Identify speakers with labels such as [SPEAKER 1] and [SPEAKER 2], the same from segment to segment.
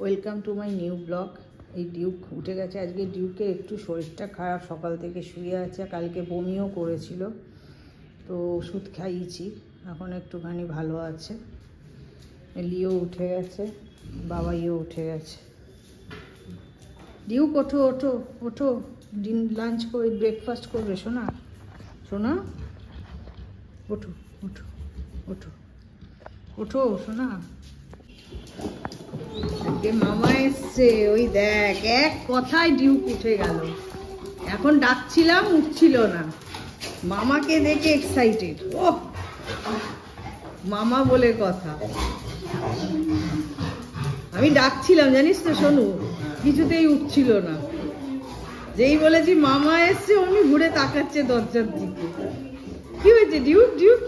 [SPEAKER 1] Welcome to my new blog. এই Duke উঠে গেছে আজকে। ডিউকের একটু শরীরটা খারাপ, সকাল থেকে শুয়ে আছে, কালকে বমিও করেছিল, তো ওষুধ খাইয়েছি, এখন একটুখানি ভালো আছে। লিও উঠে গেছে, বাবাইও উঠে গেছে। ডিউক ওঠো ওঠো ওঠো, লাঞ্চ করে ব্রেকফাস্ট করবে সোনা। সোনা ওঠো ওঠো ওঠো ওঠো সোনা। আজকে মামা এসছে, ওই দেখ, এক কথায় ডিউক উঠে গেল। এখন ডাকছিলাম, উঠছিল না। মামাকে দেখে এক্সাইটেড। ও মামা বলে কথা। আমি ডাকছিলাম জানিস তো সোনু, কিছুতেই উঠছিল না। যেই বলেছি মামা এসছে, অমনি ঘুরে তাকাচ্ছে দরজার দিকে। কি হয়েছে ডিউক? ডিউক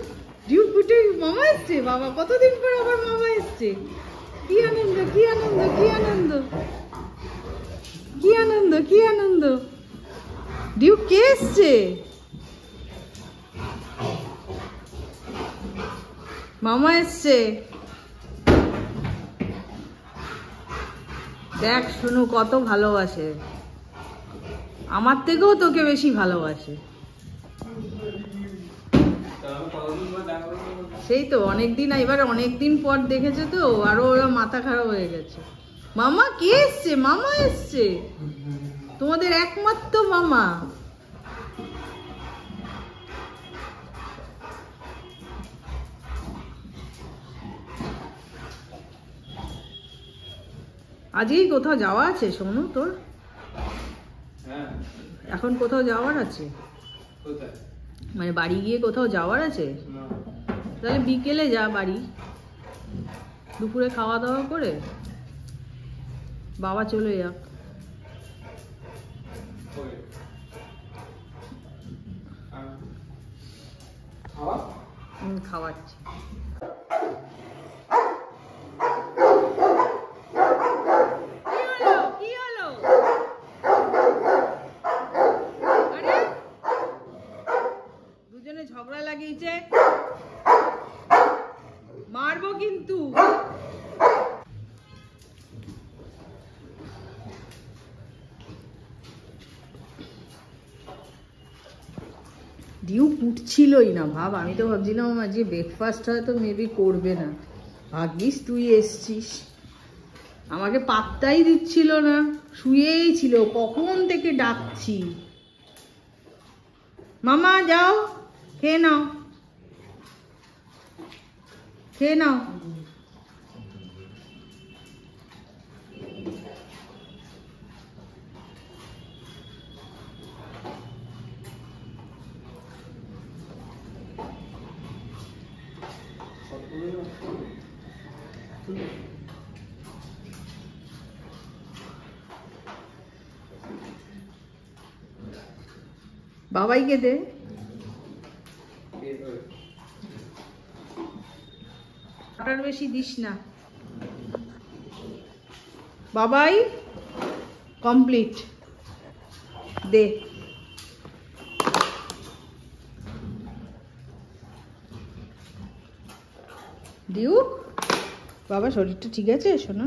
[SPEAKER 1] ডিউক উঠে মামা এসছে। বাবা, কতদিন পর আবার মামা এসছে। কি আনন্দ, কি আনন্দ, কি আনন্দ, কি আনন্দ, কি আনন্দ। ডিউক কে এসছে? মামা এসছে। দেখ শুনু কত ভালোবাসে, আমার থেকেও তোকে বেশি ভালোবাসে। সেই তো অনেকদিন, এবার অনেকদিন পর দেখেছে তো, আরো ওরা মাথা খারাপ হয়ে গেছে। মামা কে এসছে? মামা এসছে, তোমাদের একমাত্র মামা। আজকেই কোথাও যাওয়া আছে সোনু তোর? এখন কোথাও যাওয়ার আছে? মানে বাড়ি গিয়ে কোথাও যাওয়ার আছে? তাহলে বিকেলে যা বাড়ি, দুপুরে খাওয়া দাওয়া করে বাবা চলে যাক। খাওয়াচ্ছি। দুজনে ঝগড়া লাগিয়েছে, মারবো কিন্তু। ডিউক উঠছিলই না, ভাব। আমি তো ভাবছিলাম আজকে ব্রেকফাস্ট হয়তো মেবি করবে না। ভাগ্যিস তুই এসছিস। আমাকে পাত্তাই দিচ্ছিল না, শুয়েই ছিল, কখন থেকে ডাকছি। মামা যাও, খেয়ে নাও, খেয়ে নাও। বাবাইকে দে। আটার বেশি দিস না। বাবাই কমপ্লিট দে। ডিউক, বাবা শরীরটা ঠিক আছে শোনা?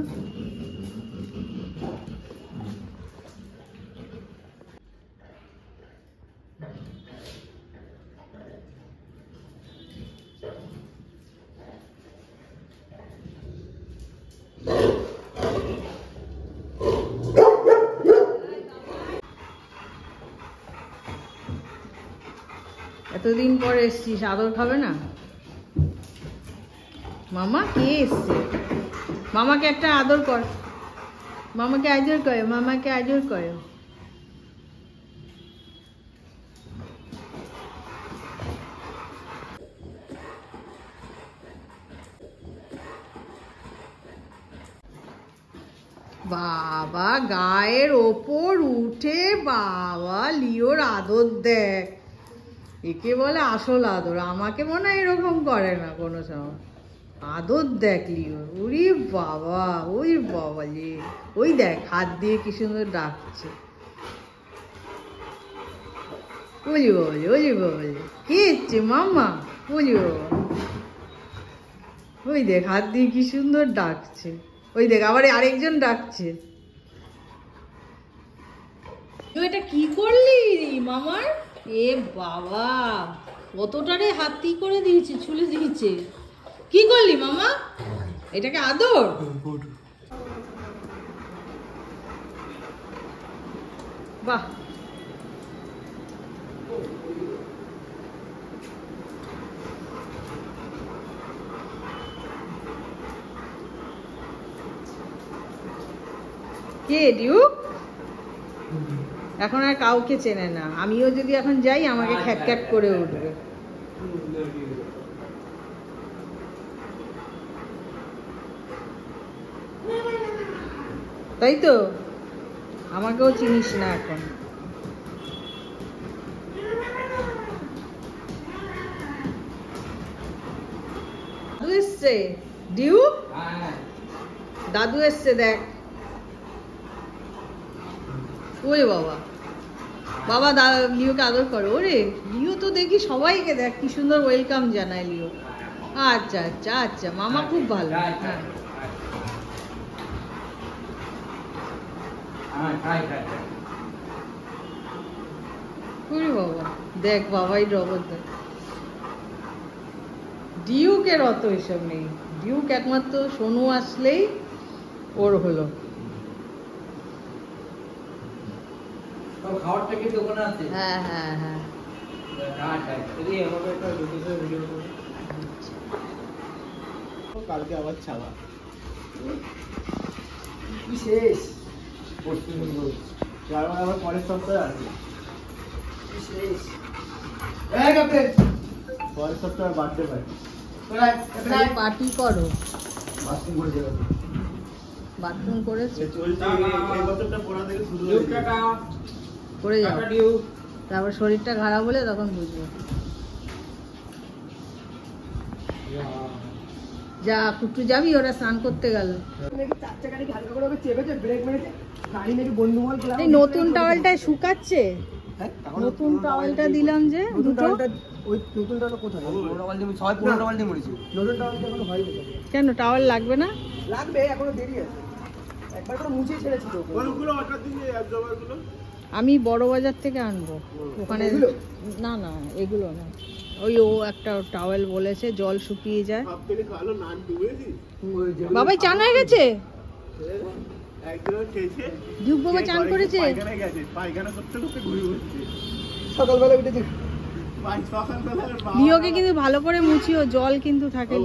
[SPEAKER 1] এতদিন পর এসছিস, আদর খাবে না? মামা কে এসছে? মামাকে একটা আদর কর, মামাকে আদর করে, মামাকে আদর করে। বাবা গায়ের ওপর উঠে বাবা লিওর আদর দেখ, একে বলে আসল আদর। আমাকে মনে হয় এরকম করে না কোনো সময়। আদর দেখ লিওর, ওরে বাবা, ওই বাবা রে, ওই দেখ হাত দিয়ে কি সুন্দর ডাকছে। ওলি বাবা, ওলি বাবা, কে এসছে? মামা। ওলি বাবা, ওই দেখ হাত দিয়ে কি সুন্দর ডাকছে। ওই দেখ আবার আরেকজন ডাকছে। এটা কি করলি মামার? এ বাবা, কতটারে হাতি করে দিয়েছে, ছুলে দিয়েছে। কি করলি মামা? এটাকে আদর? বাহ, কে ডিউক? এখন আর কাউকে চেনে না। আমিও যদি এখন যাই আমাকে খ্যাট খ্যাট করে উঠবে। তাই তো, আমাকেও চিনিস না এখন। দাদু এসছে ডিউ, দাদু এসছে দেখ। ওই বাবা, বাবা লিওকে আদর করো। ওরে লিও তো দেখি সবাইকে দেখ কি সুন্দর ওয়েলকাম জানায় লিও। আচ্ছা আচ্ছা আচ্ছা, মামা খুব ভালো। হ্যাঁ ওরে বাবা, দেখ বাবাই জগৎ। ডিউকের অত এসব নেই। ডিউক একমাত্র সোনু আসলেই ওর হলো। হ্যাঁ হ্যাঁ হ্যাঁ,
[SPEAKER 2] কালকে আবার ছাড়া শেষ আবার পরের সপ্তাহে আসবে। পরের সপ্তাহে বার্থডে
[SPEAKER 1] পার্টি করো।
[SPEAKER 2] বাথরুম করে যাবে,
[SPEAKER 1] বাথরুম করেছে
[SPEAKER 2] এই বছরটা পড়া থেকে শুরু হয়ে
[SPEAKER 1] করে যাও, তারপর শরীরটা খারাপ হলে তখন বুঝবো। যা কুটু যাবি, ওরা স্নান করতে গেল। এই নতুন টাওয়ালটায় শুকাচ্ছে, নতুন টাওয়ালটা দিলাম যে দুটো। কেন টাওয়াল লাগবে না?
[SPEAKER 2] লাগবে, এখনো দেরি আছে। একবার করে মুছে ছেড়েছি তো।
[SPEAKER 1] আমি বড় বাজার থেকে আনবো ওখানে। না না এগুলো না, ওই ও একটা টাওয়েল বলেছে জল শুকিয়ে যায়। বাবাই চান হয়ে গেছে, যুগ বাবা চান করেছে।
[SPEAKER 2] সকালবেলা উঠে
[SPEAKER 1] লিওকে কিন্তু ভালো করে মুছিও, জল কিন্তু থাকে।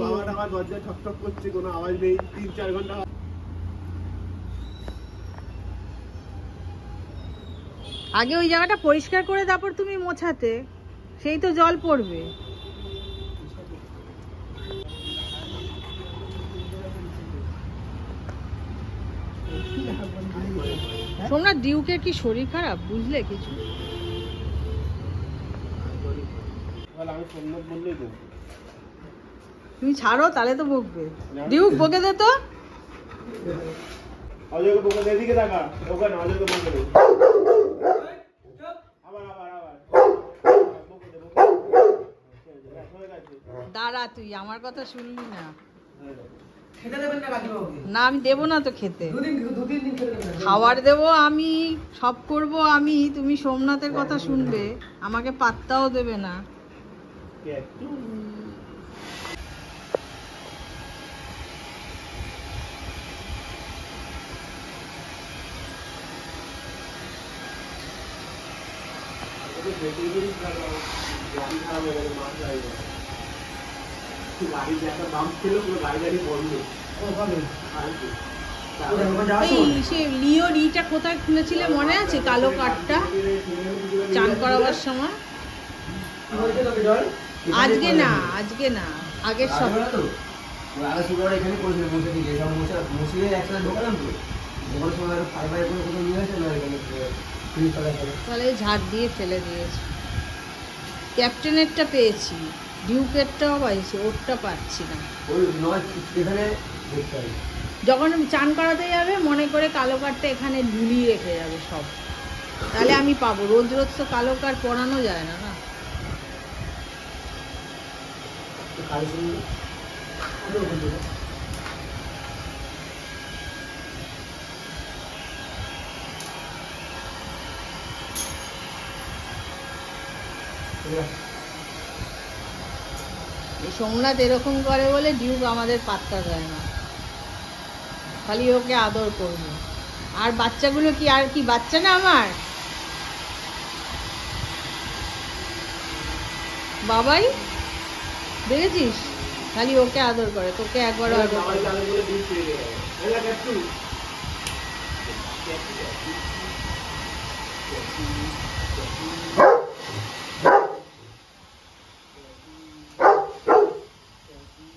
[SPEAKER 1] আগে ওই জায়গাটা পরিষ্কার করে তারপর তুমি মোছাতে, সেই তো জল পড়বে। সোমনাথ ডিউকের কি শরীর খারাপ বুঝলে কিছু? তুমি ছাড়ো তাহলে তো বকবে। ডিউক বকে দে তো। দাঁড়া, তুই আমার কথা শুনলি না। না আমি দেবো না তো খেতে, খাবার দেবো আমি, সব করব আমি, তুমি সোমনাথের কথা শুনবে, আমাকে পাত্তাও দেবে না। লিও রিটা কোথায় খুলেছিলে মনে আছে? কালো কাঠটা চান করাবার সময়। আজকে না, আজকে না, আগের সপ্তাহে। তাহলে ঝাড় দিয়ে ফেলে দিয়েছে। ক্যাপ্টেনেরটা পেয়েছি, ডিউকেরটাও পাইছি, ওরটা পাচ্ছি না। যখন চান করাতে যাবে মনে করে কালো কাঠটা এখানে ঝুলিয়ে রেখে যাবে সব, তাহলে আমি পাবো। রোজ রোজ তো কালো কাঠ পরানো যায় না। না এই সোমনাথ এরকম করে বলে ডিউক আমাদের পাত্তা দেয় না, খালি ওকে আদর করবে। আর বাচ্চাগুলো কি আর কি বাচ্চা না আমার বাবাই, দেখেছিস খালি ওকে আদর করে, তোকে একবারও আদর করে না।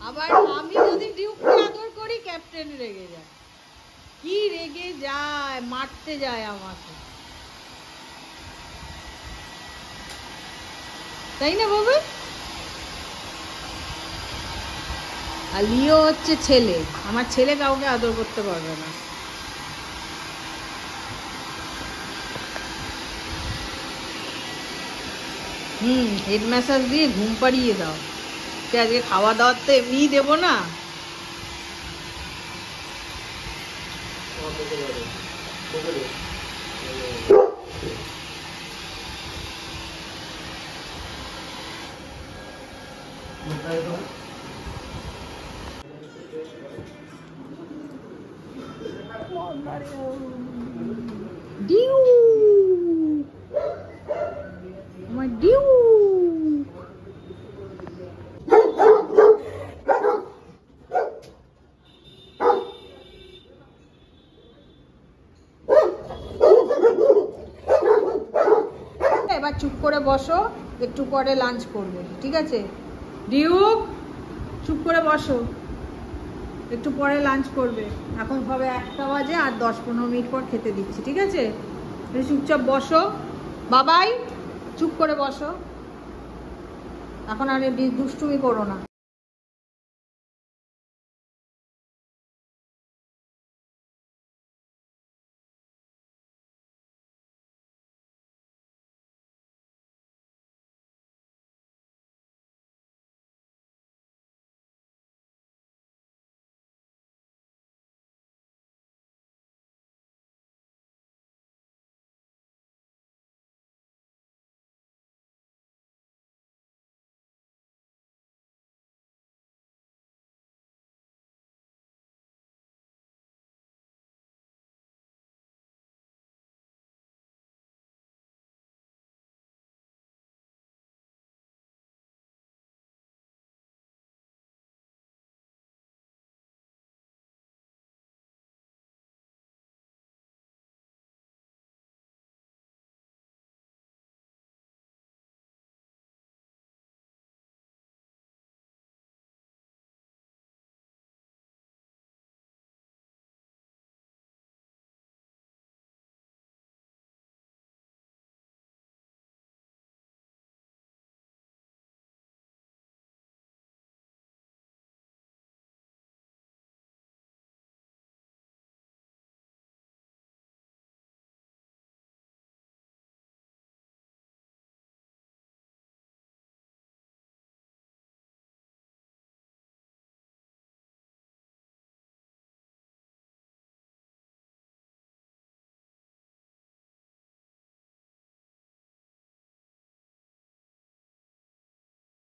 [SPEAKER 1] আবার আমি যদি ডিউককে আদর করি ক্যাপ্টেন রেগে যায়, কি রেগে যায়, মারতে যায় আমাকে, তাই না বাবা? আর লিও হচ্ছে ছেলে, আমার ছেলে কাউকে আদর করতে পারবে না। হেড ম্যাসাজ দিয়ে ঘুম পাড়িয়ে দাও, আজকে খাওয়া দাওয়ার তো এমনিই দেবো না। ডিউ আমার ডিউ, এবার চুপ করে বসো, একটু পরে লাঞ্চ করবে, ঠিক আছে? ডিউক চুপ করে বসো, একটু পরে লাঞ্চ করবে। এখন হবে 1টা বাজে, আর 10-15 মিনিট পর খেতে দিচ্ছি, ঠিক আছে? চুপচাপ বসো বাবাই, চুপ করে বসো, এখন আর দুষ্টুমি করো না।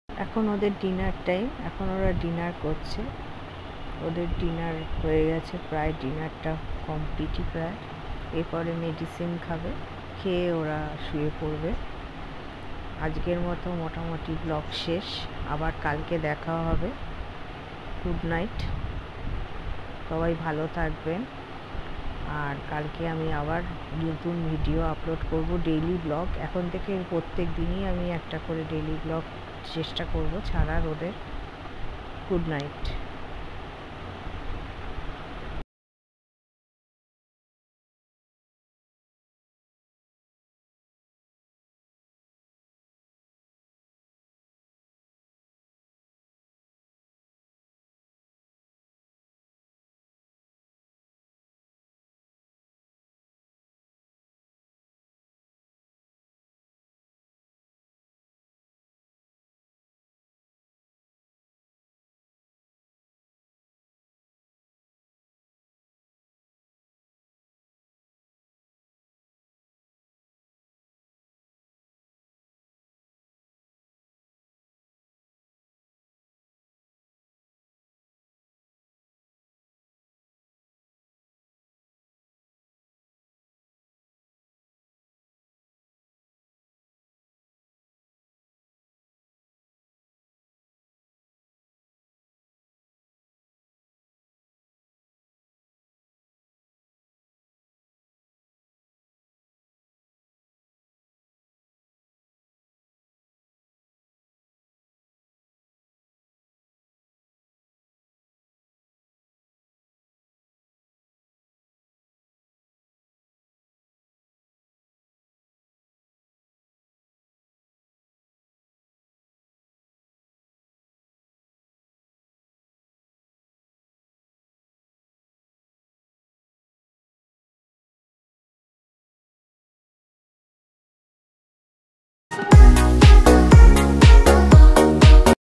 [SPEAKER 1] এখন ওদের ডিনার টাইম, এখন ওরা ডিনার করছে, ওদের ডিনার হয়ে গেছে প্রায়, ডিনারটা কমপ্লিটই প্রায়। এরপরে মেডিসিন খাবে, খেয়ে ওরা শুয়ে পড়বে। আজকের মতো মোটামুটি ব্লগ শেষ, আবার কালকে দেখা হবে। গুড নাইট, সবাই ভালো থাকবেন। আর কালকে আমি আবার নতুন ভিডিও আপলোড করব, ডেইলি ব্লগ। এখন থেকে প্রত্যেক দিনই আমি একটা করে ডেইলি ব্লগ চেষ্টা করব ছাড়ার ওদের। Good night.